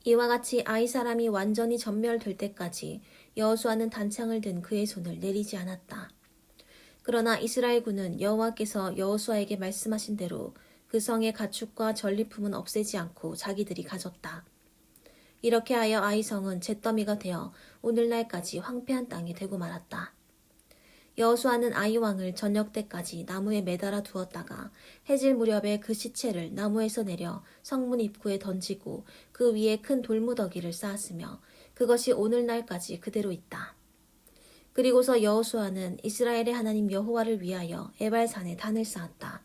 이와 같이 아이 사람이 완전히 전멸될 때까지 여호수아는 단창을 든 그의 손을 내리지 않았다. 그러나 이스라엘군은 여호와께서 여호수아에게 말씀하신 대로 그 성의 가축과 전리품은 없애지 않고 자기들이 가졌다. 이렇게 하여 아이 성은 잿더미가 되어 오늘날까지 황폐한 땅이 되고 말았다. 여호수아는 아이 왕을 저녁 때까지 나무에 매달아 두었다가 해질 무렵에 그 시체를 나무에서 내려 성문 입구에 던지고 그 위에 큰 돌무더기를 쌓았으며 그것이 오늘날까지 그대로 있다. 그리고서 여호수아는 이스라엘의 하나님 여호와를 위하여 에발산에 단을 쌓았다.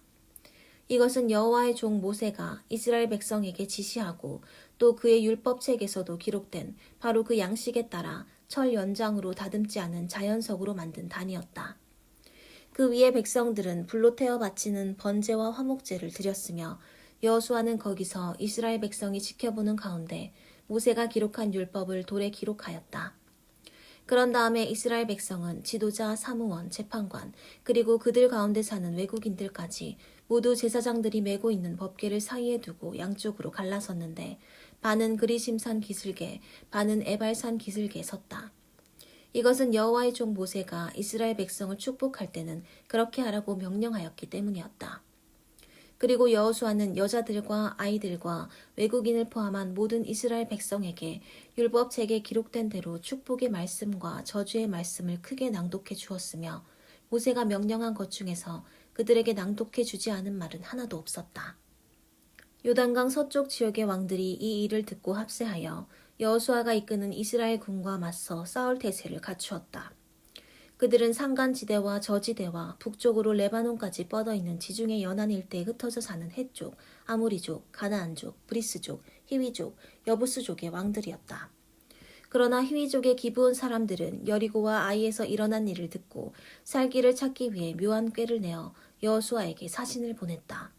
이것은 여호와의 종 모세가 이스라엘 백성에게 지시하고 또 그의 율법책에서도 기록된 바로 그 양식에 따라 철 연장으로 다듬지 않은 자연석으로 만든 단이었다. 그 위에 백성들은 불로 태워 바치는 번제와 화목제를 드렸으며 여호수아는 거기서 이스라엘 백성이 지켜보는 가운데 모세가 기록한 율법을 돌에 기록하였다. 그런 다음에 이스라엘 백성은 지도자, 사무원, 재판관, 그리고 그들 가운데 사는 외국인들까지 모두 제사장들이 메고 있는 법궤를 사이에 두고 양쪽으로 갈라섰는데 반은 그리심산 기슭에, 반은 에발산 기슭에 섰다. 이것은 여호와의 종 모세가 이스라엘 백성을 축복할 때는 그렇게 하라고 명령하였기 때문이었다. 그리고 여호수아는 여자들과 아이들과 외국인을 포함한 모든 이스라엘 백성에게 율법책에 기록된 대로 축복의 말씀과 저주의 말씀을 크게 낭독해 주었으며 모세가 명령한 것 중에서 그들에게 낭독해 주지 않은 말은 하나도 없었다. 요단강 서쪽 지역의 왕들이 이 일을 듣고 합세하여 여호수아가 이끄는 이스라엘 군과 맞서 싸울 태세를 갖추었다. 그들은 산간지대와 저지대와 북쪽으로 레바논까지 뻗어있는 지중해 연안 일대에 흩어져 사는 헷족, 아모리족, 가나안족, 브리스족, 히위족, 여부스족의 왕들이었다. 그러나 히위족의 기브온 사람들은 여리고와 아이에서 일어난 일을 듣고 살기를 찾기 위해 묘한 꾀를 내어 여호수아에게 사신을 보냈다.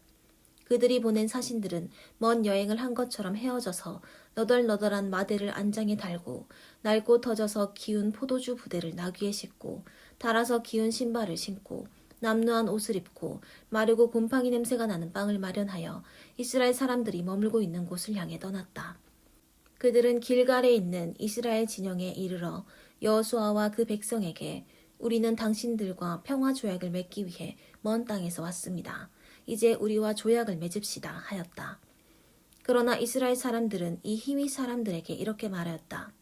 그들이 보낸 사신들은 먼 여행을 한 것처럼 헤어져서 너덜너덜한 마대를 안장에 달고 낡고 터져서 기운 포도주 부대를 나귀에 싣고 달아서 기운 신발을 신고 남루한 옷을 입고 마르고 곰팡이 냄새가 나는 빵을 마련하여 이스라엘 사람들이 머물고 있는 곳을 향해 떠났다. 그들은 길갈에 있는 이스라엘 진영에 이르러 여호수아와 그 백성에게 우리는 당신들과 평화 조약을 맺기 위해 먼 땅에서 왔습니다. 이제 우리와 조약을 맺읍시다 하였다. 그러나 이스라엘 사람들은 이 히위 사람들에게 이렇게 말하였다.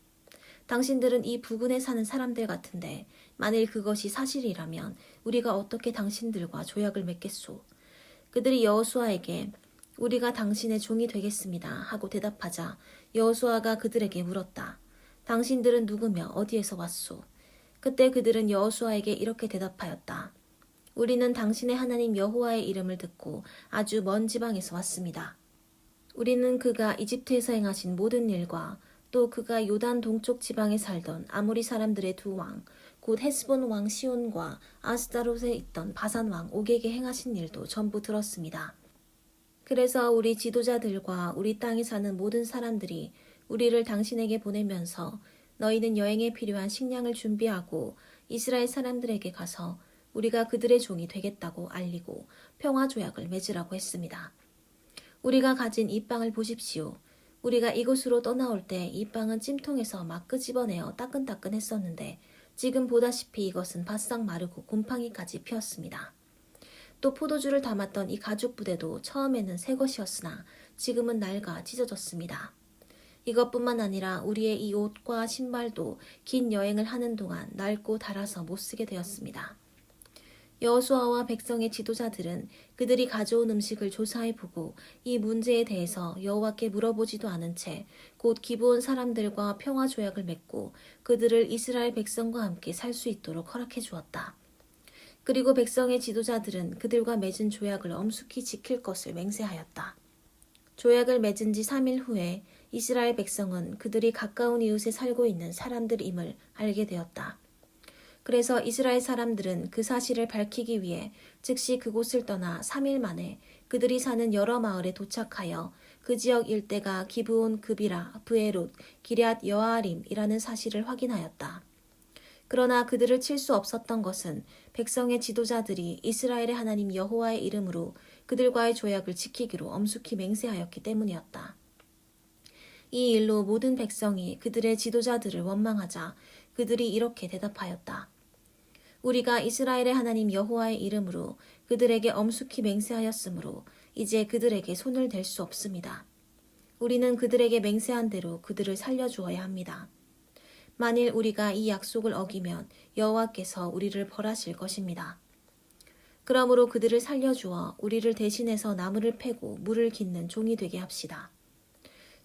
당신들은 이 부근에 사는 사람들 같은데 만일 그것이 사실이라면 우리가 어떻게 당신들과 조약을 맺겠소? 그들이 여호수아에게 우리가 당신의 종이 되겠습니다 하고 대답하자 여호수아가 그들에게 물었다. 당신들은 누구며 어디에서 왔소? 그때 그들은 여호수아에게 이렇게 대답하였다. 우리는 당신의 하나님 여호와의 이름을 듣고 아주 먼 지방에서 왔습니다. 우리는 그가 이집트에서 행하신 모든 일과 또 그가 요단 동쪽 지방에 살던 아모리 사람들의 두 왕, 곧 헤스본 왕 시온과 아스타롯에 있던 바산 왕 옥에게 행하신 일도 전부 들었습니다. 그래서 우리 지도자들과 우리 땅에 사는 모든 사람들이 우리를 당신에게 보내면서 너희는 여행에 필요한 식량을 준비하고 이스라엘 사람들에게 가서 우리가 그들의 종이 되겠다고 알리고 평화조약을 맺으라고 했습니다. 우리가 가진 이 빵을 보십시오. 우리가 이곳으로 떠나올 때 이 빵은 찜통에서 막 끄집어내어 따끈따끈했었는데 지금 보다시피 이것은 바싹 마르고 곰팡이까지 피었습니다. 또 포도주를 담았던 이 가죽 부대도 처음에는 새 것이었으나 지금은 낡아 찢어졌습니다. 이것뿐만 아니라 우리의 이 옷과 신발도 긴 여행을 하는 동안 낡고 닳아서 못 쓰게 되었습니다. 여호수아와 백성의 지도자들은 그들이 가져온 음식을 조사해보고 이 문제에 대해서 여호와께 물어보지도 않은 채 곧 기브온 사람들과 평화조약을 맺고 그들을 이스라엘 백성과 함께 살 수 있도록 허락해 주었다. 그리고 백성의 지도자들은 그들과 맺은 조약을 엄숙히 지킬 것을 맹세하였다. 조약을 맺은 지 3일 후에 이스라엘 백성은 그들이 가까운 이웃에 살고 있는 사람들임을 알게 되었다. 그래서 이스라엘 사람들은 그 사실을 밝히기 위해 즉시 그곳을 떠나 3일 만에 그들이 사는 여러 마을에 도착하여 그 지역 일대가 기브온 그비라, 브에롯, 기럇 여아림이라는 사실을 확인하였다. 그러나 그들을 칠 수 없었던 것은 백성의 지도자들이 이스라엘의 하나님 여호와의 이름으로 그들과의 조약을 지키기로 엄숙히 맹세하였기 때문이었다. 이 일로 모든 백성이 그들의 지도자들을 원망하자 그들이 이렇게 대답하였다. 우리가 이스라엘의 하나님 여호와의 이름으로 그들에게 엄숙히 맹세하였으므로 이제 그들에게 손을 댈 수 없습니다. 우리는 그들에게 맹세한 대로 그들을 살려주어야 합니다. 만일 우리가 이 약속을 어기면 여호와께서 우리를 벌하실 것입니다. 그러므로 그들을 살려주어 우리를 대신해서 나무를 패고 물을 깃는 종이 되게 합시다.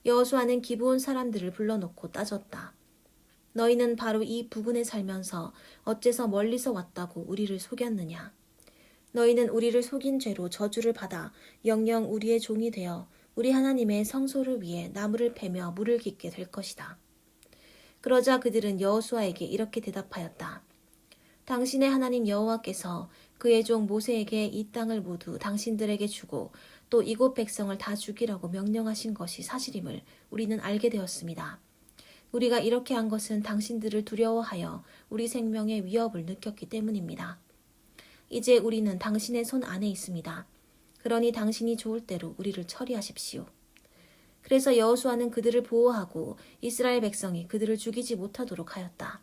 여호수아는 기브온 사람들을 불러놓고 따졌다. 너희는 바로 이 부근에 살면서 어째서 멀리서 왔다고 우리를 속였느냐? 너희는 우리를 속인 죄로 저주를 받아 영영 우리의 종이 되어 우리 하나님의 성소를 위해 나무를 패며 물을 깃게 될 것이다. 그러자 그들은 여호수아에게 이렇게 대답하였다. 당신의 하나님 여호와께서 그의 종 모세에게 이 땅을 모두 당신들에게 주고 또 이곳 백성을 다 죽이라고 명령하신 것이 사실임을 우리는 알게 되었습니다. 우리가 이렇게 한 것은 당신들을 두려워하여 우리 생명의 위협을 느꼈기 때문입니다. 이제 우리는 당신의 손 안에 있습니다. 그러니 당신이 좋을 대로 우리를 처리하십시오. 그래서 여호수아는 그들을 보호하고 이스라엘 백성이 그들을 죽이지 못하도록 하였다.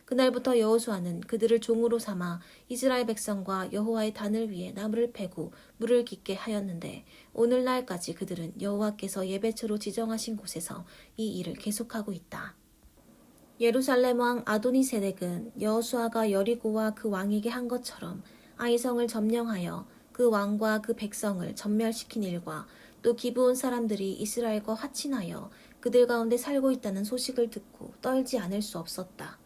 그날부터 여호수아는 그들을 종으로 삼아 이스라엘 백성과 여호와의 단을 위해 나무를 패고 물을 깃게 하였는데 오늘날까지 그들은 여호와께서 예배처로 지정하신 곳에서 이 일을 계속하고 있다. 예루살렘 왕 아도니세덱은 여호수아가 여리고와 그 왕에게 한 것처럼 아이성을 점령하여 그 왕과 그 백성을 전멸시킨 일과 또 기브온 사람들이 이스라엘과 화친하여 그들 가운데 살고 있다는 소식을 듣고 떨지 않을 수 없었다.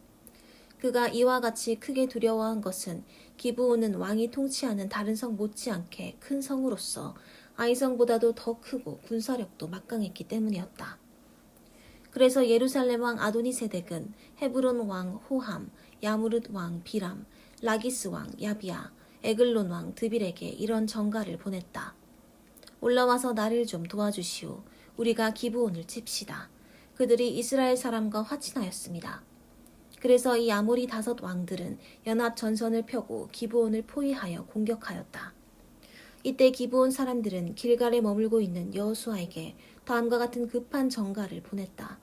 그가 이와 같이 크게 두려워한 것은 기브온은 왕이 통치하는 다른 성 못지않게 큰 성으로서 아이성보다도 더 크고 군사력도 막강했기 때문이었다. 그래서 예루살렘 왕 아도니세덱은 헤브론 왕 호함, 야무릇 왕 비람, 라기스 왕 야비야, 에글론 왕 드빌에게 이런 전가를 보냈다. 올라와서 나를 좀 도와주시오. 우리가 기브온을 칩시다. 그들이 이스라엘 사람과 화친하였습니다. 그래서 이 아모리 5 왕들은 연합 전선을 펴고 기브온을 포위하여 공격하였다. 이때 기브온 사람들은 길갈에 머물고 있는 여호수아에게 다음과 같은 급한 전가를 보냈다.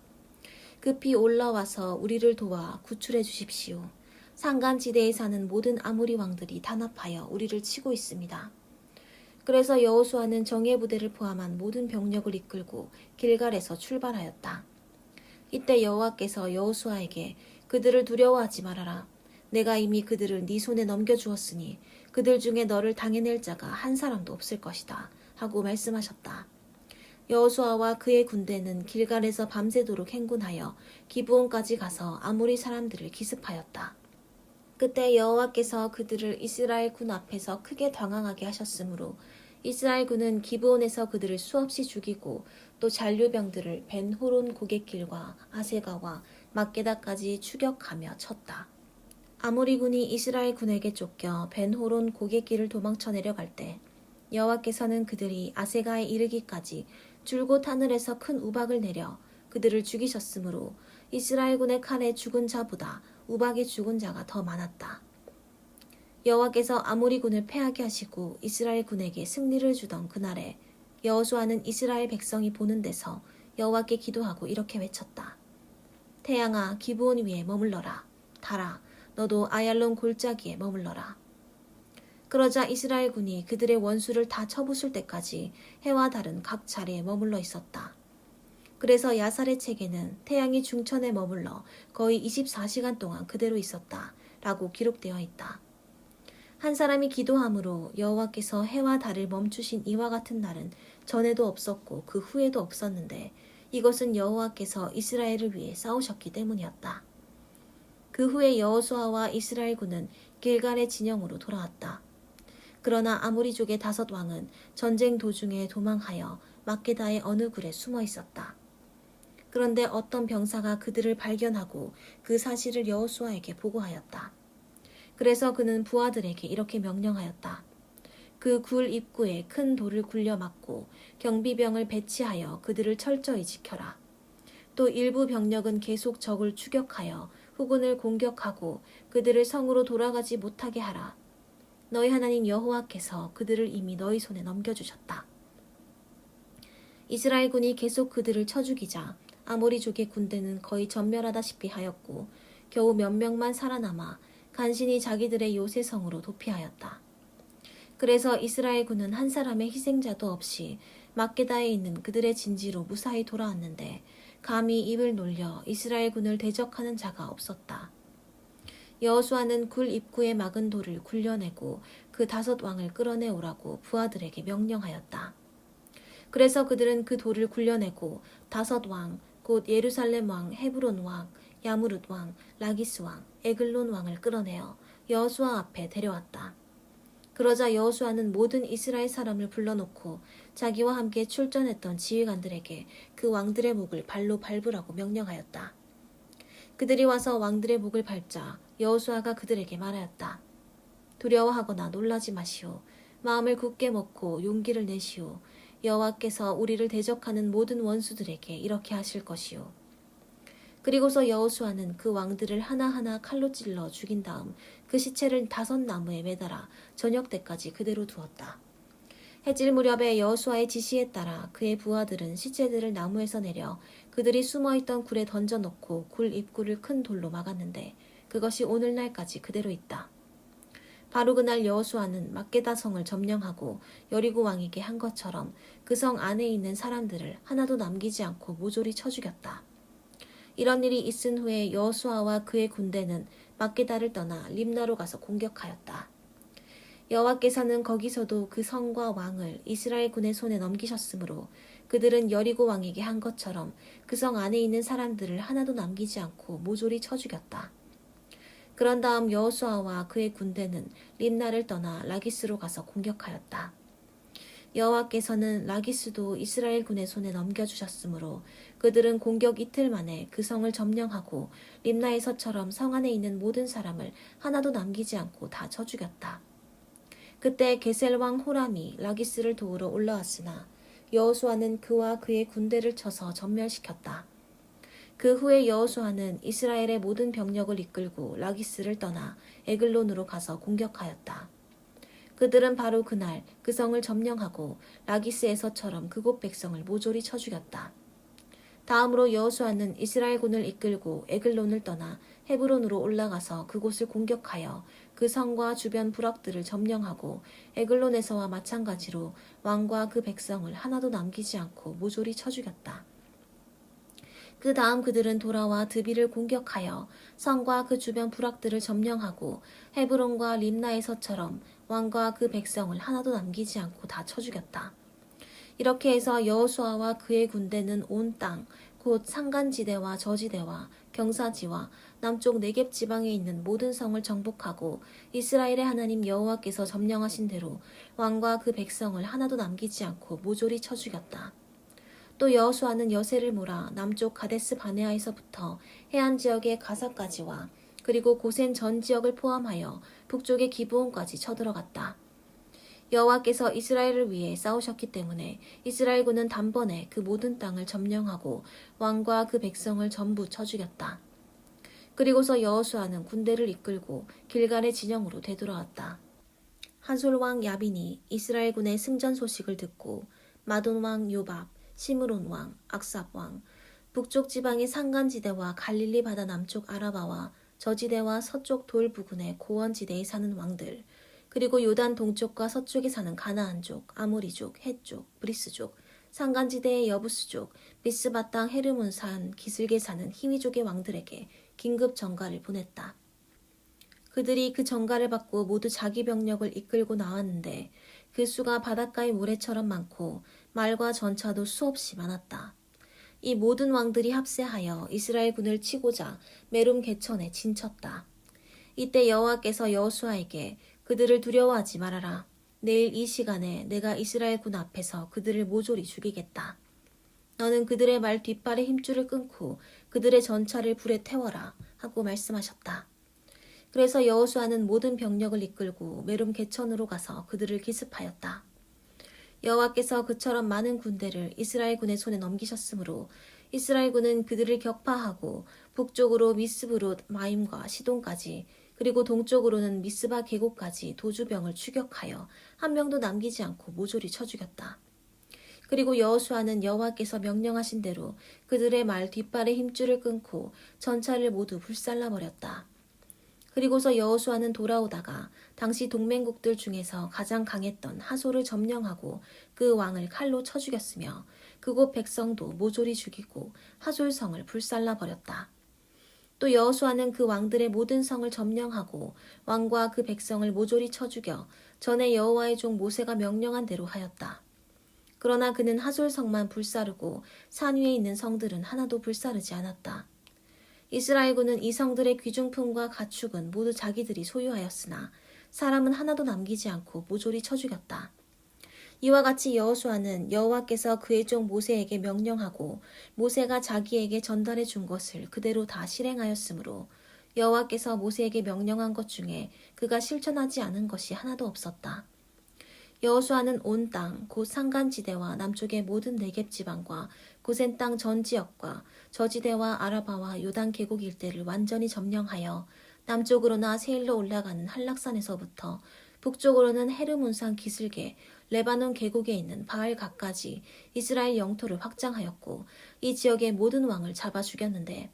급히 올라와서 우리를 도와 구출해 주십시오. 산간지대에 사는 모든 아모리 왕들이 단합하여 우리를 치고 있습니다. 그래서 여호수아는 정예부대를 포함한 모든 병력을 이끌고 길갈에서 출발하였다. 이때 여호와께서 여호수아에게 그들을 두려워하지 말아라. 내가 이미 그들을 네 손에 넘겨주었으니 그들 중에 너를 당해낼 자가 한 사람도 없을 것이다. 하고 말씀하셨다. 여호수아와 그의 군대는 길갈에서 밤새도록 행군하여 기브온까지 가서 아모리 사람들을 기습하였다. 그때 여호와께서 그들을 이스라엘 군 앞에서 크게 당황하게 하셨으므로 이스라엘 군은 기브온에서 그들을 수없이 죽이고 또 잔류병들을 벤호론 고갯길과 아세가와 막게다까지 추격하며 쳤다. 아모리 군이 이스라엘 군에게 쫓겨 벤호론 고갯길을 도망쳐 내려갈 때 여호와께서는 그들이 아세가에 이르기까지 줄곧 하늘에서 큰 우박을 내려 그들을 죽이셨으므로 이스라엘 군의 칼에 죽은 자보다 우박에 죽은 자가 더 많았다. 여호와께서 아모리 군을 패하게 하시고 이스라엘 군에게 승리를 주던 그날에 여호수아는 이스라엘 백성이 보는 데서 여호와께 기도하고 이렇게 외쳤다. 태양아 기브온 위에 머물러라. 달아 너도 아얄론 골짜기에 머물러라. 그러자 이스라엘 군이 그들의 원수를 다 쳐부술 때까지 해와 달은 각 자리에 머물러 있었다. 그래서 야살의 책에는 태양이 중천에 머물러 거의 24시간 동안 그대로 있었다 라고 기록되어 있다. 한 사람이 기도함으로 여호와께서 해와 달을 멈추신 이와 같은 날은 전에도 없었고 그 후에도 없었는데 이것은 여호와께서 이스라엘을 위해 싸우셨기 때문이었다. 그 후에 여호수아와 이스라엘 군은 길갈의 진영으로 돌아왔다. 그러나 아모리족의 5 왕은 전쟁 도중에 도망하여 막게다의 어느 굴에 숨어 있었다. 그런데 어떤 병사가 그들을 발견하고 그 사실을 여호수아에게 보고하였다. 그래서 그는 부하들에게 이렇게 명령하였다. 그 굴 입구에 큰 돌을 굴려 막고 경비병을 배치하여 그들을 철저히 지켜라. 또 일부 병력은 계속 적을 추격하여 후군을 공격하고 그들을 성으로 돌아가지 못하게 하라. 너희 하나님 여호와께서 그들을 이미 너희 손에 넘겨주셨다. 이스라엘군이 계속 그들을 쳐 죽이자 아모리족의 군대는 거의 전멸하다시피 하였고 겨우 몇 명만 살아남아 간신히 자기들의 요새성으로 도피하였다. 그래서 이스라엘군은 한 사람의 희생자도 없이 막게다에 있는 그들의 진지로 무사히 돌아왔는데 감히 입을 놀려 이스라엘군을 대적하는 자가 없었다. 여호수아는 굴 입구에 막은 돌을 굴려내고 그 5 왕을 끌어내 오라고 부하들에게 명령하였다. 그래서 그들은 그 돌을 굴려내고 5 왕, 곧 예루살렘 왕, 헤브론 왕, 야무릇 왕, 라기스 왕, 에글론 왕을 끌어내어 여호수아 앞에 데려왔다. 그러자 여호수아는 모든 이스라엘 사람을 불러놓고 자기와 함께 출전했던 지휘관들에게 그 왕들의 목을 발로 밟으라고 명령하였다. 그들이 와서 왕들의 목을 밟자 여호수아가 그들에게 말하였다. 두려워하거나 놀라지 마시오. 마음을 굳게 먹고 용기를 내시오. 여호와께서 우리를 대적하는 모든 원수들에게 이렇게 하실 것이오. 그리고서 여호수아는 그 왕들을 하나하나 칼로 찔러 죽인 다음 그 시체를 5 나무에 매달아 저녁 때까지 그대로 두었다. 해질 무렵에 여호수아의 지시에 따라 그의 부하들은 시체들을 나무에서 내려 그들이 숨어있던 굴에 던져놓고 굴 입구를 큰 돌로 막았는데 그것이 오늘날까지 그대로 있다. 바로 그날 여호수아는 막게다 성을 점령하고 여리고 왕에게 한 것처럼 그 성 안에 있는 사람들을 하나도 남기지 않고 모조리 쳐 죽였다. 이런 일이 있은 후에 여호수아와 그의 군대는 막게다를 떠나 림나로 가서 공격하였다. 여호와께서는 거기서도 그 성과 왕을 이스라엘 군의 손에 넘기셨으므로 그들은 여리고 왕에게 한 것처럼 그 성 안에 있는 사람들을 하나도 남기지 않고 모조리 쳐 죽였다. 그런 다음 여호수아와 그의 군대는 림나를 떠나 라기스로 가서 공격하였다. 여호와께서는 라기스도 이스라엘 군의 손에 넘겨주셨으므로 그들은 공격 이틀 만에 그 성을 점령하고 림나에서처럼 성 안에 있는 모든 사람을 하나도 남기지 않고 다 쳐 죽였다. 그때 게셀 왕 호람이 라기스를 도우러 올라왔으나 여호수아는 그와 그의 군대를 쳐서 전멸시켰다. 그 후에 여호수아는 이스라엘의 모든 병력을 이끌고 라기스를 떠나 에글론으로 가서 공격하였다. 그들은 바로 그날 그 성을 점령하고 라기스에서처럼 그곳 백성을 모조리 쳐 죽였다. 다음으로 여호수아는 이스라엘군을 이끌고 에글론을 떠나 헤브론으로 올라가서 그곳을 공격하여 그 성과 주변 부락들을 점령하고 에글론에서와 마찬가지로 왕과 그 백성을 하나도 남기지 않고 모조리 쳐 죽였다. 그 다음 그들은 돌아와 드비를 공격하여 성과 그 주변 부락들을 점령하고 헤브론과 림나에서처럼 왕과 그 백성을 하나도 남기지 않고 다 쳐 죽였다. 이렇게 해서 여호수아와 그의 군대는 온 땅, 곧 산간지대와 저지대와 경사지와 남쪽 네겝 지방에 있는 모든 성을 정복하고 이스라엘의 하나님 여호와께서 점령하신 대로 왕과 그 백성을 하나도 남기지 않고 모조리 쳐 죽였다. 또 여호수아는 여세를 몰아 남쪽 가데스 바네아에서부터 해안 지역의 가사까지와 그리고 고센 전 지역을 포함하여 북쪽의 기브온까지 쳐들어갔다. 여호와께서 이스라엘을 위해 싸우셨기 때문에 이스라엘군은 단번에 그 모든 땅을 점령하고 왕과 그 백성을 전부 쳐 죽였다. 그리고서 여호수아는 군대를 이끌고 길갈의 진영으로 되돌아왔다. 하솔 왕 야빈이 이스라엘군의 승전 소식을 듣고 마돈 왕 요밥, 시므론 왕, 악삽 왕, 북쪽 지방의 산간지대와 갈릴리 바다 남쪽 아라바와 저지대와 서쪽 돌 부근의 고원지대에 사는 왕들, 그리고 요단 동쪽과 서쪽에 사는 가나안족, 아모리족, 헷족, 브리스족, 산간지대의 여부스족, 미스바 땅 헤르몬 산 기슭에 사는 히위족의 왕들에게 긴급 전가를 보냈다. 그들이 그 전가를 받고 모두 자기 병력을 이끌고 나왔는데 그 수가 바닷가의 모래처럼 많고 말과 전차도 수없이 많았다. 이 모든 왕들이 합세하여 이스라엘 군을 치고자 메룸 개천에 진쳤다. 이때 여호와께서 여호수아에게 그들을 두려워하지 말아라. 내일 이 시간에 내가 이스라엘 군 앞에서 그들을 모조리 죽이겠다. 너는 그들의 말 뒷발의 힘줄을 끊고 그들의 전차를 불에 태워라 하고 말씀하셨다. 그래서 여호수아는 모든 병력을 이끌고 메룸 개천으로 가서 그들을 기습하였다. 여호와께서 그처럼 많은 군대를 이스라엘 군의 손에 넘기셨으므로 이스라엘 군은 그들을 격파하고 북쪽으로 미스브롯 마임과 시돈까지 그리고 동쪽으로는 미스바 계곡까지 도주병을 추격하여 한 명도 남기지 않고 모조리 쳐 죽였다. 그리고 여호수아는 여호와께서 명령하신 대로 그들의 말 뒷발의 힘줄을 끊고 전차를 모두 불살라 버렸다. 그리고서 여호수아는 돌아오다가 당시 동맹국들 중에서 가장 강했던 하솔을 점령하고 그 왕을 칼로 쳐 죽였으며 그곳 백성도 모조리 죽이고 하솔 성을 불살라 버렸다. 또 여호수아는 그 왕들의 모든 성을 점령하고 왕과 그 백성을 모조리 쳐 죽여 전에 여호와의 종 모세가 명령한 대로 하였다. 그러나 그는 하솔 성만 불사르고 산 위에 있는 성들은 하나도 불사르지 않았다. 이스라엘군은 이 성들의 귀중품과 가축은 모두 자기들이 소유하였으나 사람은 하나도 남기지 않고 모조리 쳐 죽였다. 이와 같이 여호수아는 여호와께서 그의 종 모세에게 명령하고 모세가 자기에게 전달해 준 것을 그대로 다 실행하였으므로 여호와께서 모세에게 명령한 것 중에 그가 실천하지 않은 것이 하나도 없었다. 여호수아는 온 땅, 곧 산간지대와 남쪽의 모든 네겝 지방과 고센 땅 전 지역과 저지대와 아라바와 요단 계곡 일대를 완전히 점령하여 남쪽으로나 세일로 올라가는 한락산에서부터 북쪽으로는 헤르몬산 기슭에 레바논 계곡에 있는 바알갓까지 이스라엘 영토를 확장하였고 이 지역의 모든 왕을 잡아 죽였는데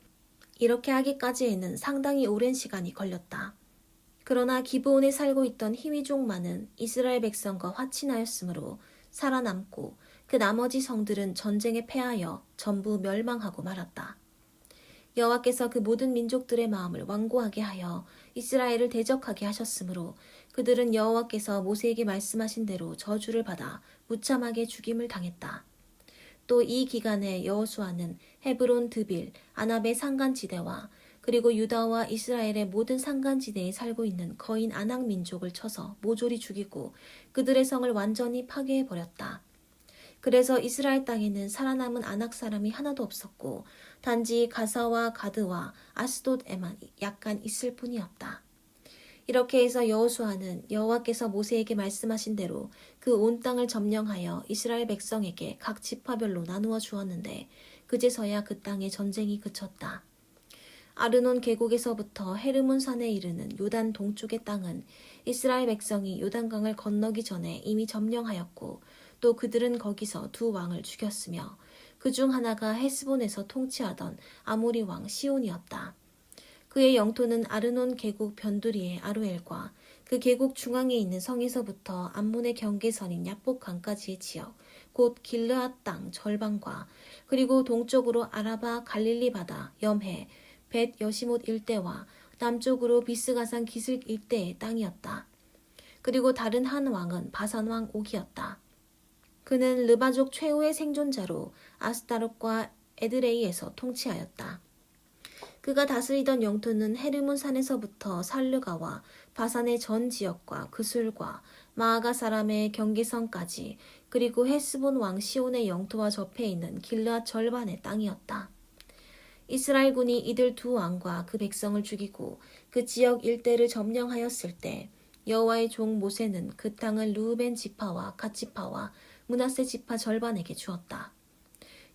이렇게 하기까지에는 상당히 오랜 시간이 걸렸다. 그러나 기브온에 살고 있던 힘이 좀 많은 이스라엘 백성과 화친하였으므로 살아남고 그 나머지 성들은 전쟁에 패하여 전부 멸망하고 말았다. 여호와께서 그 모든 민족들의 마음을 완고하게 하여 이스라엘을 대적하게 하셨으므로 그들은 여호와께서 모세에게 말씀하신 대로 저주를 받아 무참하게 죽임을 당했다. 또 이 기간에 여호수아는 헤브론 드빌, 아납의 산간지대와 그리고 유다와 이스라엘의 모든 산간지대에 살고 있는 거인 아낙 민족을 쳐서 모조리 죽이고 그들의 성을 완전히 파괴해버렸다. 그래서 이스라엘 땅에는 살아남은 아낙 사람이 하나도 없었고 단지 가사와 가드와 아스돗에만 약간 있을 뿐이었다. 이렇게 해서 여호수아는 여호와께서 모세에게 말씀하신 대로 그 온 땅을 점령하여 이스라엘 백성에게 각 지파별로 나누어 주었는데 그제서야 그 땅의 전쟁이 그쳤다. 아르논 계곡에서부터 헤르몬 산에 이르는 요단 동쪽의 땅은 이스라엘 백성이 요단강을 건너기 전에 이미 점령하였고 또 그들은 거기서 두 왕을 죽였으며 그 중 하나가 헤스본에서 통치하던 아모리 왕 시온이었다. 그의 영토는 아르논 계곡 변두리의 아루엘과 그 계곡 중앙에 있는 성에서부터 암몬의 경계선인 야복강까지의 지역, 곧 길르앗 땅 절반과 그리고 동쪽으로 아라바 갈릴리 바다, 염해, 벳 여시못 일대와 남쪽으로 비스가산 기슭 일대의 땅이었다. 그리고 다른 한 왕은 바산 왕 옥이었다. 그는 르바족 최후의 생존자로 아스타롯과 에드레이에서 통치하였다. 그가 다스리던 영토는 헤르몬 산에서부터 살르가와 바산의 전 지역과 그술과 마아가 사람의 경계선까지 그리고 헤스본 왕 시온의 영토와 접해 있는 길르앗 절반의 땅이었다. 이스라엘군이 이들 두 왕과 그 백성을 죽이고 그 지역 일대를 점령하였을 때 여호와의 종 모세는 그 땅을 르우벤 지파와 갓 지파와 므낫세 지파 절반에게 주었다.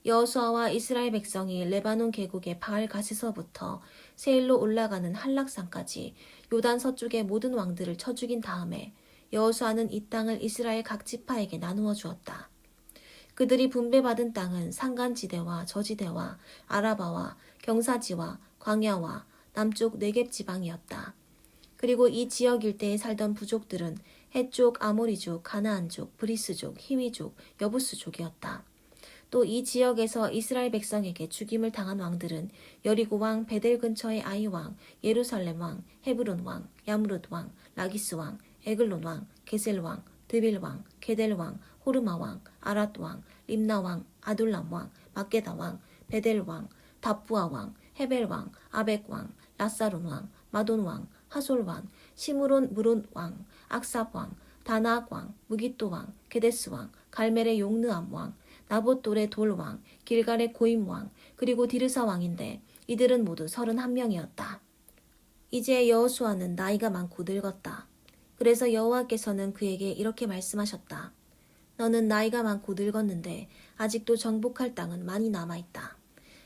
여호수아와 이스라엘 백성이 레바논 계곡의 바알갓에서부터 세일로 올라가는 한락산까지 요단 서쪽의 모든 왕들을 쳐 죽인 다음에 여호수아는 이 땅을 이스라엘 각 지파에게 나누어 주었다. 그들이 분배받은 땅은 산간지대와 저지대와 아라바와 경사지와 광야와 남쪽 네겝 지방이었다. 그리고 이 지역 일대에 살던 부족들은 헷족, 아모리족, 가나안족, 브리스족, 히위족, 여부스족이었다. 또 이 지역에서 이스라엘 백성에게 죽임을 당한 왕들은 여리고 왕, 베델 근처의 아이 왕, 예루살렘 왕, 헤브론 왕, 야무릇 왕, 라기스 왕, 에글론 왕, 게셀 왕, 드빌 왕, 게델 왕, 호르마 왕, 아랏 왕, 림나 왕, 아둘람 왕, 막게다 왕, 베델 왕, 다부아 왕, 헤벨 왕, 아벡 왕, 라사론 왕, 마돈 왕, 하솔 왕, 시므론 무론 왕, 악삽 왕, 다나악 왕, 무기또 왕, 게데스 왕, 갈멜의 용느암 왕, 나봇돌의 돌왕, 길갈의 고임왕, 그리고 디르사 왕인데 이들은 모두 31명이었다. 이제 여호수아는 나이가 많고 늙었다. 그래서 여호와께서는 그에게 이렇게 말씀하셨다. 너는 나이가 많고 늙었는데 아직도 정복할 땅은 많이 남아있다.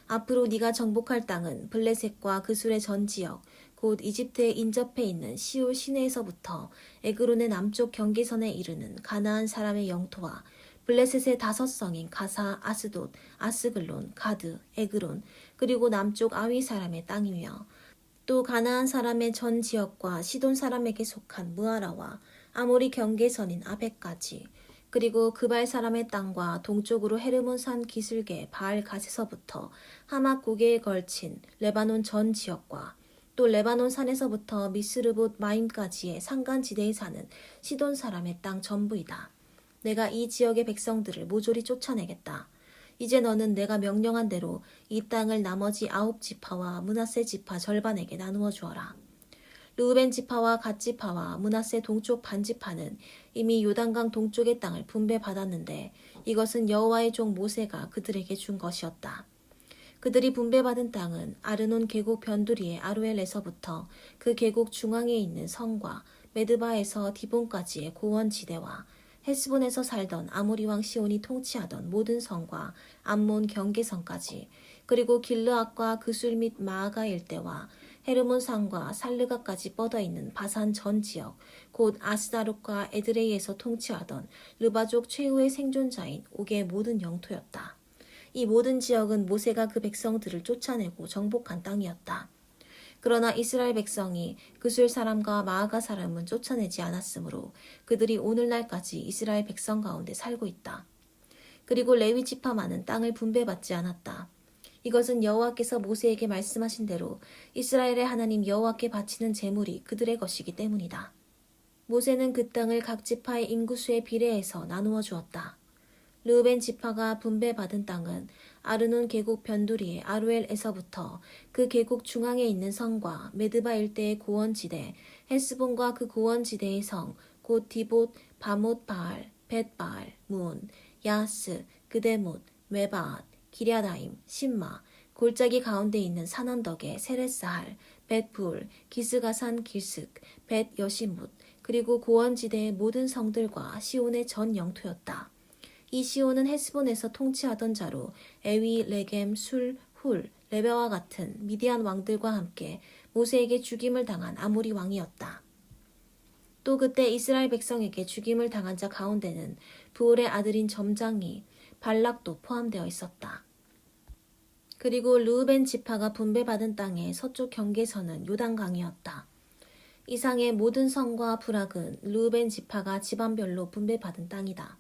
앞으로 네가 정복할 땅은 블레셋과 그술의 전 지역, 곧 이집트에 인접해 있는 시올 시내에서부터 에그론의 남쪽 경계선에 이르는 가나안 사람의 영토와 블레셋의 5성인 가사, 아스돗, 아스글론, 가드, 에그론, 그리고 남쪽 아위 사람의 땅이며 또 가나안 사람의 전 지역과 시돈 사람에게 속한 무아라와 아모리 경계선인 아벡까지, 그리고 그발 사람의 땅과 동쪽으로 헤르몬 산 기슭의 바알 갓에서부터 하맛 고개에 걸친 레바논 전 지역과 또 레바논 산에서부터 미스르봇 마임까지의 산간지대에 사는 시돈 사람의 땅 전부이다. 내가 이 지역의 백성들을 모조리 쫓아내겠다. 이제 너는 내가 명령한 대로 이 땅을 나머지 9지파와 므낫세 지파 절반에게 나누어 주어라. 르우벤 지파와 갓 지파와 므낫세 동쪽 반 지파는 이미 요단강 동쪽의 땅을 분배받았는데 이것은 여호와의 종 모세가 그들에게 준 것이었다. 그들이 분배받은 땅은 아르논 계곡 변두리의 아로엘에서부터 그 계곡 중앙에 있는 성과 메드바에서 디본까지의 고원지대와 헤스본에서 살던 아모리 왕 시온이 통치하던 모든 성과 암몬 경계선까지, 그리고 길르앗과 그술 및 마아가 일대와 헤르몬 산과 살르가까지 뻗어있는 바산 전 지역, 곧 아스다롯과 에드레이에서 통치하던 르바족 최후의 생존자인 옥의 모든 영토였다. 이 모든 지역은 모세가 그 백성들을 쫓아내고 정복한 땅이었다. 그러나 이스라엘 백성이 그술 사람과 마아가 사람은 쫓아내지 않았으므로 그들이 오늘날까지 이스라엘 백성 가운데 살고 있다. 그리고 레위 지파만은 땅을 분배받지 않았다. 이것은 여호와께서 모세에게 말씀하신 대로 이스라엘의 하나님 여호와께 바치는 제물이 그들의 것이기 때문이다. 모세는 그 땅을 각 지파의 인구수에 비례해서 나누어 주었다. 르우벤 지파가 분배받은 땅은 아르논 계곡 변두리의 아루엘에서부터 그 계곡 중앙에 있는 성과 메드바 일대의 고원지대, 헤스본과 그 고원지대의 성, 곧 디봇, 바못 바알, 벳바알, 문, 야스, 그데못, 메바앗, 기랴다임, 신마, 골짜기 가운데 있는 산 언덕의 세레사할, 벳불, 기스가산 길슥, 벳 여시뭇, 그리고 고원지대의 모든 성들과 시온의 전 영토였다. 이 시온은 헤스본에서 통치하던 자로 에위, 레겜, 술, 훌, 레베와 같은 미디안 왕들과 함께 모세에게 죽임을 당한 아모리 왕이었다. 또 그때 이스라엘 백성에게 죽임을 당한 자 가운데는 부올의 아들인 점장이 발락도 포함되어 있었다. 그리고 르우벤 지파가 분배받은 땅의 서쪽 경계선은 요단강이었다. 이상의 모든 성과 부락은 르우벤 지파가 집안별로 분배받은 땅이다.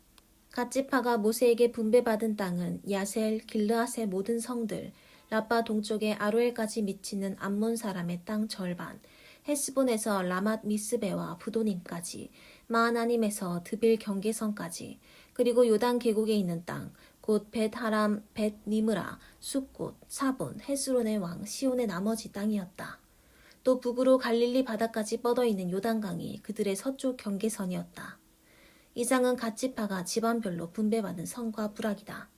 갓 지파가 모세에게 분배받은 땅은 야셀, 길르앗의 모든 성들, 라빠 동쪽의 아로엘까지 미치는 암몬 사람의 땅 절반, 헤스본에서 라맛 미스베와 부도님까지, 마하나님에서 드빌 경계선까지, 그리고 요단 계곡에 있는 땅, 곧 벳하람, 벳니므라, 숫곳, 사본, 헤스론의 왕 시온의 나머지 땅이었다. 또 북으로 갈릴리 바다까지 뻗어있는 요단강이 그들의 서쪽 경계선이었다. 이상은 갓 지파가 집안별로 분배받은 성과 부락이다.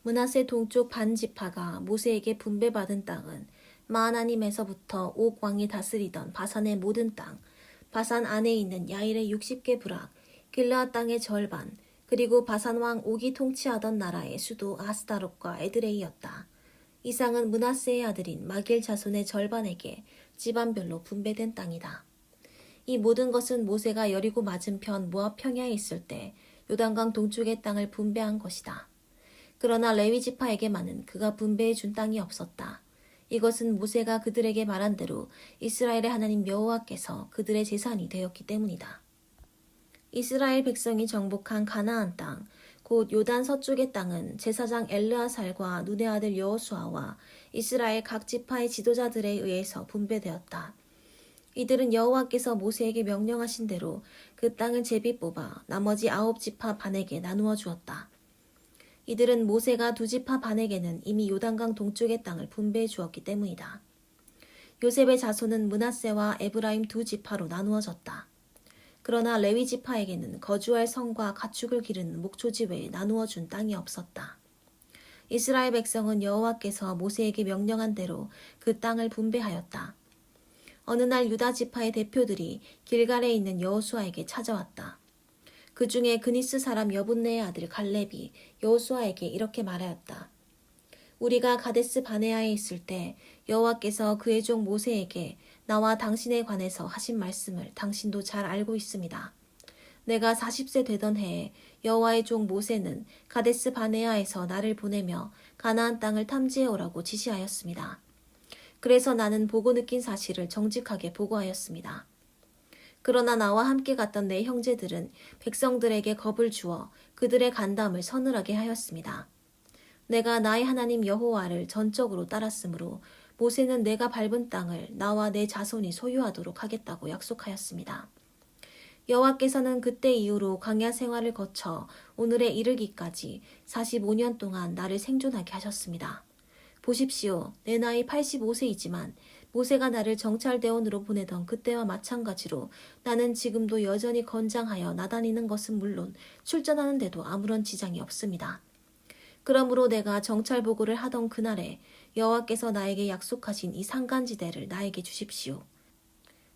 므낫세 동쪽 반 지파가 모세에게 분배받은 땅은 마하나님에서부터 옥 왕이 다스리던 바산의 모든 땅, 바산 안에 있는 야일의 60개 부락, 길르앗 땅의 절반, 그리고 바산 왕 옥이 통치하던 나라의 수도 아스다롯과 에드레이였다. 이상은 므낫세의 아들인 마길 자손의 절반에게 집안별로 분배된 땅이다. 이 모든 것은 모세가 여리고 맞은편 모압 평야에 있을 때 요단강 동쪽의 땅을 분배한 것이다. 그러나 레위 지파에게만은 그가 분배해 준 땅이 없었다. 이것은 모세가 그들에게 말한 대로 이스라엘의 하나님 여호와께서 그들의 재산이 되었기 때문이다. 이스라엘 백성이 정복한 가나안 땅, 곧 요단 서쪽의 땅은 제사장 엘르아살과 눈의 아들 여호수아와 이스라엘 각 지파의 지도자들에 의해서 분배되었다. 이들은 여호와께서 모세에게 명령하신 대로 그 땅을 제비 뽑아 나머지 9지파 반에게 나누어 주었다. 이들은 모세가 2지파 반에게는 이미 요단강 동쪽의 땅을 분배해 주었기 때문이다. 요셉의 자손은 므낫세와 에브라임 2지파로 나누어졌다. 그러나 레위 지파에게는 거주할 성과 가축을 기르는 목초지 외에 나누어 준 땅이 없었다. 이스라엘 백성은 여호와께서 모세에게 명령한 대로 그 땅을 분배하였다. 어느 날 유다 지파의 대표들이 길갈에 있는 여호수아에게 찾아왔다. 그 중에 그니스 사람 여분네의 아들 갈렙이 여호수아에게 이렇게 말하였다. 우리가 가데스 바네아에 있을 때 여호와께서 그의 종 모세에게 나와 당신에 관해서 하신 말씀을 당신도 잘 알고 있습니다. 내가 40세 되던 해에 여호와의 종 모세는 가데스 바네아에서 나를 보내며 가나안 땅을 탐지해 오라고 지시하였습니다. 그래서 나는 보고 느낀 사실을 정직하게 보고하였습니다. 그러나 나와 함께 갔던 내 형제들은 백성들에게 겁을 주어 그들의 간담을 서늘하게 하였습니다. 내가 나의 하나님 여호와를 전적으로 따랐으므로 모세는 내가 밟은 땅을 나와 내 자손이 소유하도록 하겠다고 약속하였습니다. 여호와께서는 그때 이후로 광야 생활을 거쳐 오늘에 이르기까지 45년 동안 나를 생존하게 하셨습니다. 보십시오. 내 나이 85세이지만 모세가 나를 정찰대원으로 보내던 그때와 마찬가지로 나는 지금도 여전히 건장하여 나다니는 것은 물론 출전하는 데도 아무런 지장이 없습니다. 그러므로 내가 정찰 보고를 하던 그날에 여호와께서 나에게 약속하신 이 산간지대를 나에게 주십시오.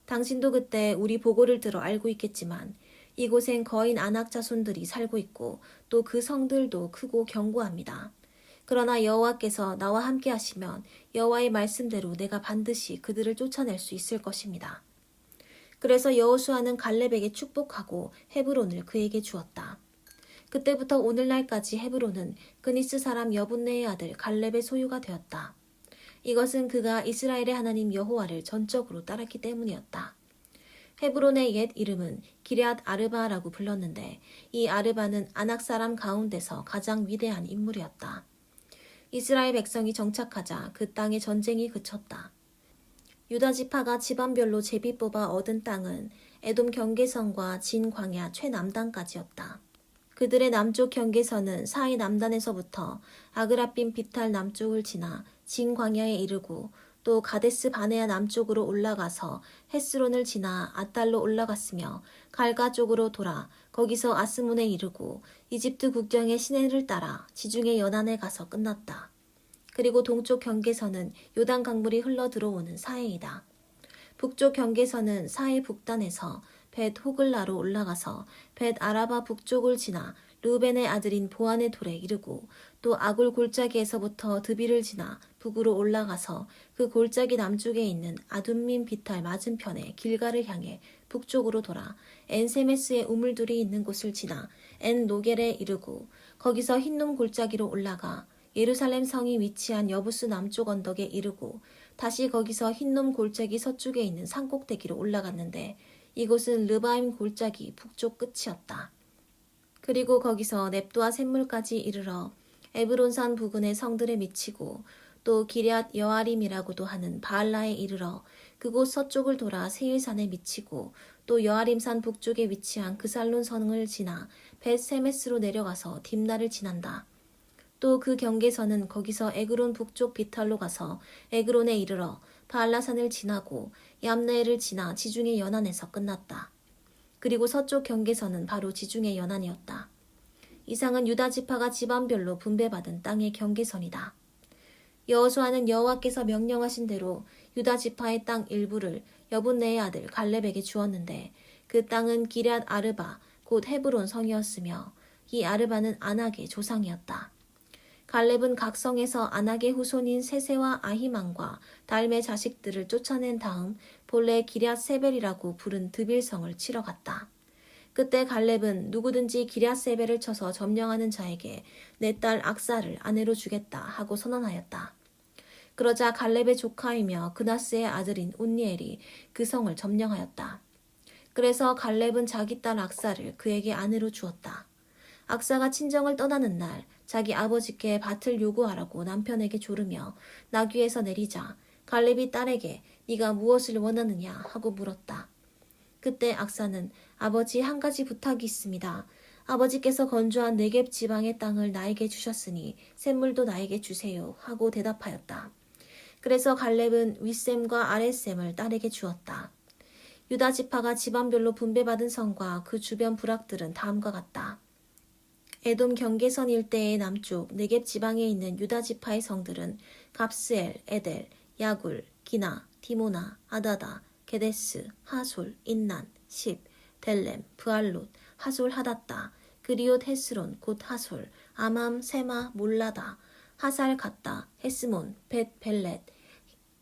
당신도 그때 우리 보고를 들어 알고 있겠지만 이곳엔 거인 아낙 자손들이 살고 있고 또 그 성들도 크고 견고합니다. 그러나 여호와께서 나와 함께 하시면 여호와의 말씀대로 내가 반드시 그들을 쫓아낼 수 있을 것입니다. 그래서 여호수아는 갈렙에게 축복하고 헤브론을 그에게 주었다. 그때부터 오늘날까지 헤브론은 그니스 사람 여분네의 아들 갈렙의 소유가 되었다. 이것은 그가 이스라엘의 하나님 여호와를 전적으로 따랐기 때문이었다. 헤브론의 옛 이름은 기럇 아르바라고 불렀는데 이 아르바는 아낙 사람 가운데서 가장 위대한 인물이었다. 이스라엘 백성이 정착하자 그 땅의 전쟁이 그쳤다. 유다 지파가 집안별로 제비 뽑아 얻은 땅은 에돔 경계선과 진 광야 최남단까지였다. 그들의 남쪽 경계선은 사이 남단에서부터 아그라빔 비탈 남쪽을 지나 진 광야에 이르고 또 가데스 바네아 남쪽으로 올라가서 헤스론을 지나 아달로 올라갔으며 갈가 쪽으로 돌아 거기서 아스몬에 이르고 이집트 국경의 시내를 따라 지중해 연안에 가서 끝났다. 그리고 동쪽 경계선은 요단 강물이 흘러 들어오는 사해이다. 북쪽 경계선은 사해 북단에서 벳 호글라로 올라가서 벳 아라바 북쪽을 지나 르벤의 아들인 보안의 돌에 이르고 또 아굴 골짜기에서부터 드비를 지나 북으로 올라가서 그 골짜기 남쪽에 있는 아둠민 비탈 맞은편에 길가를 향해 북쪽으로 돌아 엔세메스의 우물들이 있는 곳을 지나 엔 노겔에 이르고 거기서 흰놈 골짜기로 올라가 예루살렘 성이 위치한 여부스 남쪽 언덕에 이르고 다시 거기서 흰놈 골짜기 서쪽에 있는 산꼭대기로 올라갔는데 이곳은 르바임 골짜기 북쪽 끝이었다. 그리고 거기서 넵도아 샘물까지 이르러 에브론산 부근의 성들에 미치고 또 기럇 여아림이라고도 하는 바알라에 이르러 그곳 서쪽을 돌아 세일산에 미치고 또 여아림산 북쪽에 위치한 그살론 성을 지나 벳세메스로 내려가서 딥나를 지난다. 또 그 경계선은 거기서 에그론 북쪽 비탈로 가서 에그론에 이르러 바알라산을 지나고 얌네를 지나 지중해 연안에서 끝났다. 그리고 서쪽 경계선은 바로 지중해 연안이었다. 이상은 유다 지파가 집안별로 분배받은 땅의 경계선이다. 여호수아는 여호와께서 명령하신 대로 유다 지파의 땅 일부를 여분네의 아들 갈렙에게 주었는데 그 땅은 기럇 아르바 곧 헤브론 성이었으며 이 아르바는 아낙의 조상이었다. 갈렙은 각 성에서 아낙의 후손인 세세와 아히만과 달메 자식들을 쫓아낸 다음 본래 기럇 세벨이라고 부른 드빌성을 치러 갔다. 그때 갈렙은 누구든지 기럇 세벨을 쳐서 점령하는 자에게 내 딸 악사를 아내로 주겠다 하고 선언하였다. 그러자 갈렙의 조카이며 그나스의 아들인 온니엘이 그 성을 점령하였다. 그래서 갈렙은 자기 딸 악사를 그에게 아내로 주었다. 악사가 친정을 떠나는 날 자기 아버지께 밭을 요구하라고 남편에게 조르며 나귀에서 내리자 갈렙이 딸에게 네가 무엇을 원하느냐 하고 물었다. 그때 악사는 아버지 한 가지 부탁이 있습니다. 아버지께서 건조한 네겝 지방의 땅을 나에게 주셨으니 샘물도 나에게 주세요 하고 대답하였다. 그래서 갈렙은 윗샘과 아랫샘을 딸에게 주었다. 유다 지파가 집안별로 분배받은 성과 그 주변 부락들은 다음과 같다. 에돔 경계선 일대의 남쪽 네겝 지방에 있는 유다 지파의 성들은 갑스엘, 에델, 야굴, 기나, 디모나, 아다다, 게데스, 하솔, 인난, 십, 델렘, 브알롯, 하솔 하닷다, 그리옷 헤스론, 곧 하솔, 아맘, 세마, 몰라다, 하살 갔다, 헤스몬, 벳 벨렛,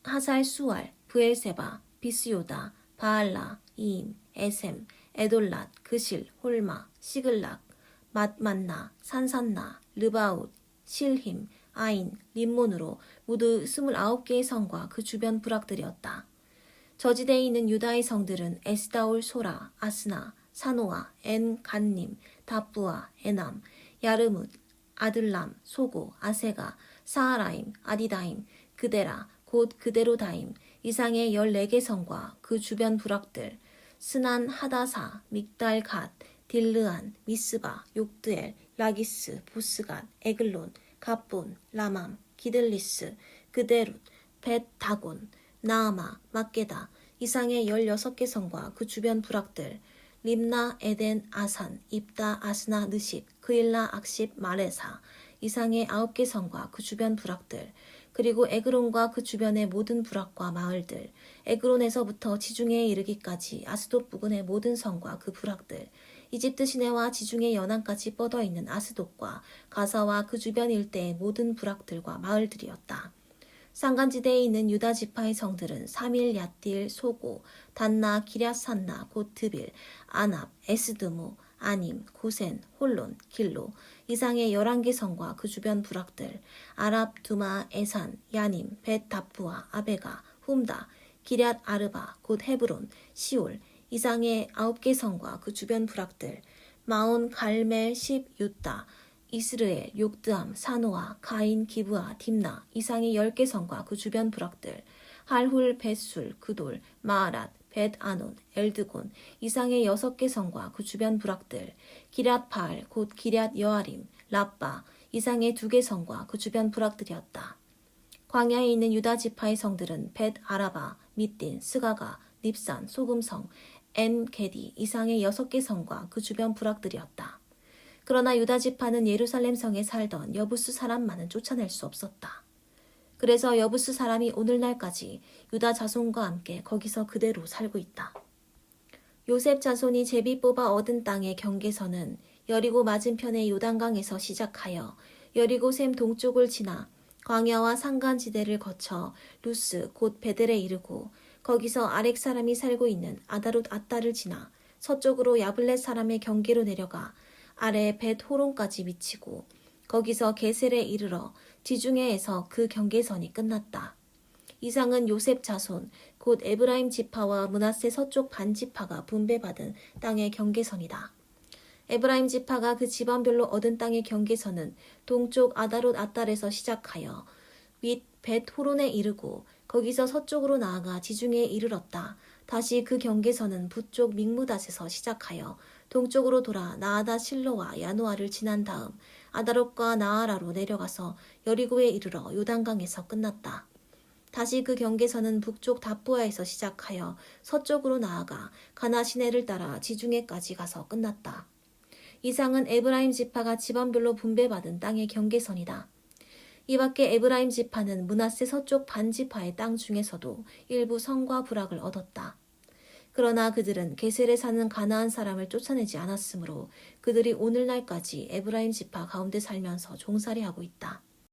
하살 수알, 브엘세바, 비스요다, 바알라, 이임, 에셈, 에돌랏, 그실, 홀마, 시글락, 맛만나, 산산나, 르바웃, 실힘, 아인, 림몬으로 모두 29개의 성과 그 주변 부락들이었다. 저지대에 있는 유다의 성들은 에스다올 소라, 아스나, 사노아, 엔 간님, 다부아, 에남, 야르뭇, 아들람, 소고, 아세가, 사하라임, 아디다임, 그데라, 곧 그데로다임, 이상의 14개 성과 그 주변 부락들, 스난 하다사, 믹달 갓, 딜르안, 미스바, 욕드엘, 라기스, 보스갓, 에글론, 갑본, 라맘, 기들리스, 그데룻, 벳 다곤, 나아마, 막게다, 이상의 16개 성과 그 주변 부락들, 림나, 에덴, 아산, 입다, 아스나, 느십, 그일라, 악십, 마레사, 이상의 9개 성과 그 주변 부락들, 그리고 에그론과 그 주변의 모든 부락과 마을들, 에그론에서부터 지중해에 이르기까지 아스돗 부근의 모든 성과 그 부락들, 이집트 시내와 지중해 연안까지 뻗어 있는 아스돗과 가사와 그 주변 일대의 모든 부락들과 마을들이었다. 산간지대에 있는 유다 지파의 성들은 사밀, 얏딜, 소고, 단나, 기랴산나, 곧 드빌, 아납, 에스드모, 아님, 고센, 홀론, 길로, 이상의 11개 성과 그 주변 부락들, 아랍, 두마, 에산, 야님, 벳 다프와 아베가, 훔다, 기럇 아르바, 곧 헤브론, 시올, 이상의 9개 성과 그 주변 부락들, 마온, 갈멜, 십, 유다, 이스르엘, 욕드암, 사노아, 가인, 기브아, 딥나, 이상의 10개 성과 그 주변 부락들, 할훌, 벳술, 그돌, 마아랏, 벳 아논, 엘드곤, 이상의 6개 성과 그 주변 부락들, 기럇팔, 곧 기럇 여아림, 라빠, 이상의 2개 성과 그 주변 부락들이었다. 광야에 있는 유다 지파의 성들은 벳 아라바, 밑딘, 스가가, 닙산, 소금성, 엔 게디, 이상의 6개 성과 그 주변 부락들이었다. 그러나 유다 지파는 예루살렘 성에 살던 여부스 사람만은 쫓아낼 수 없었다. 그래서 여부스 사람이 오늘날까지 유다 자손과 함께 거기서 그대로 살고 있다. 요셉 자손이 제비 뽑아 얻은 땅의 경계선은 여리고 맞은편의 요단강에서 시작하여 여리고 샘 동쪽을 지나 광야와 산간지대를 거쳐 루스 곧 베델에 이르고 거기서 아렉 사람이 살고 있는 아다롯 아따를 지나 서쪽으로 야블렛 사람의 경계로 내려가 아래 벳 호론까지 미치고 거기서 게셀에 이르러 지중해에서 그 경계선이 끝났다. 이상은 요셉 자손 곧 에브라임 지파와 므낫세 서쪽 반 지파가 분배받은 땅의 경계선이다. 에브라임 지파가 그 지방별로 얻은 땅의 경계선은 동쪽 아다롯 아딸에서 시작하여 윗 벳 호론에 이르고 거기서 서쪽으로 나아가 지중해에 이르렀다. 다시 그 경계선은 북쪽 믹무닷에서 시작하여 동쪽으로 돌아 나아다 실로와 야노아를 지난 다음 아다롯과 나아라로 내려가서 여리고에 이르러 요단강에서 끝났다. 다시 그 경계선은 북쪽 다부아에서 시작하여 서쪽으로 나아가 가나 시내를 따라 지중해까지 가서 끝났다. 이상은 에브라임 지파가 지방별로 분배받은 땅의 경계선이다. 이 밖에 에브라임 지파는 므낫세 서쪽 반 지파의 땅 중에서도 일부 성과 부락을 얻었다. 그러나 그들은 게셀에 사는 가나안 사람을 쫓아내지 않았으므로 그들이 오늘날까지 에브라임 지파 가운데 살면서 종살이하고 있다.